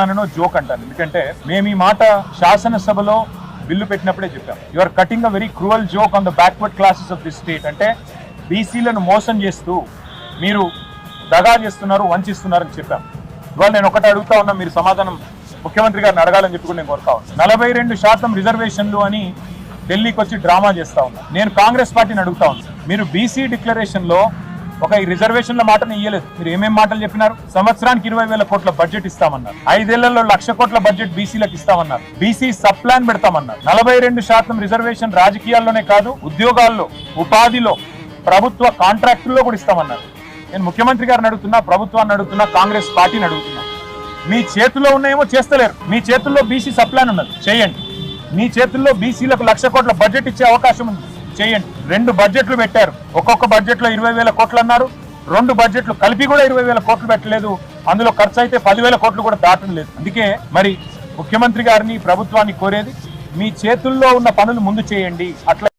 అంటానో joke అంటాను. ఎందుకంటే మేము ఈ మాట శాసనసభలో బిల్లు పెట్టినప్పుడే చెప్పాం. You are cutting a very cruel joke on the backward classes of this state. అంటే బీసీలను మోసం చేస్తూ మీరు దగా చేస్తున్నారు, వంచిస్తున్నారని చెప్పాం. ఇవాళ నేను ఒకటి అడుగుతా ఉన్నా, మీరు సమాధానం ముఖ్యమంత్రి గారిని అడగాలని చెప్పి కూడా నేను కోరుతా ఉన్నా. 42% రిజర్వేషన్లు అని ఢిల్లీకి వచ్చి డ్రామా చేస్తా ఉన్నా. నేను కాంగ్రెస్ పార్టీని అడుగుతా ఉన్నా, మీరు బీసీ డిక్లరేషన్ లో ఒక ఈ రిజర్వేషన్ల మాటను ఇయ్యలేదు. మీరు ఏమేం మాటలు చెప్పినారు? సంవత్సరానికి 20,000 కోట్ల బడ్జెట్ ఇస్తామన్నారు. 5 ఏళ్లలో 1,00,000 కోట్ల బడ్జెట్ బీసీలకు ఇస్తామన్నారు. బీసీ సబ్ ప్లాన్ పెడతామన్నారు. 42% రిజర్వేషన్ రాజకీయాల్లోనే కాదు, ఉద్యోగాల్లో, ఉపాధిలో, ప్రభుత్వ కాంట్రాక్టుల్లో కూడా ఇస్తామన్నారు. నేను ముఖ్యమంత్రి గారిని అడుగుతున్నా, ప్రభుత్వాన్ని అడుగుతున్నా, కాంగ్రెస్ పార్టీని అడుగుతున్నా, మీ చేతుల్లో ఉన్నాయేమో చేస్తలేరు. మీ చేతుల్లో బీసీ సబ్ ప్లాన్ ఉన్నది, చేయండి. మీ చేతుల్లో బీసీలకు 1,00,000 కోట్ల బడ్జెట్ ఇచ్చే అవకాశం ఉంది, చేయండి. 2 బడ్జెట్లు పెట్టారు. ఒక్కొక్క బడ్జెట్ లో 20,000 కోట్లు అన్నారు. 2 బడ్జెట్లు కలిపి కూడా 20,000 కోట్లు పెట్టలేదు. అందులో ఖర్చు అయితే 10,000 కోట్లు కూడా దాటం లేదు. అందుకే మరి ముఖ్యమంత్రి గారిని, ప్రభుత్వాన్ని కోరేది, మీ చేతుల్లో ఉన్న పనులు ముందు చేయండి. అట్లా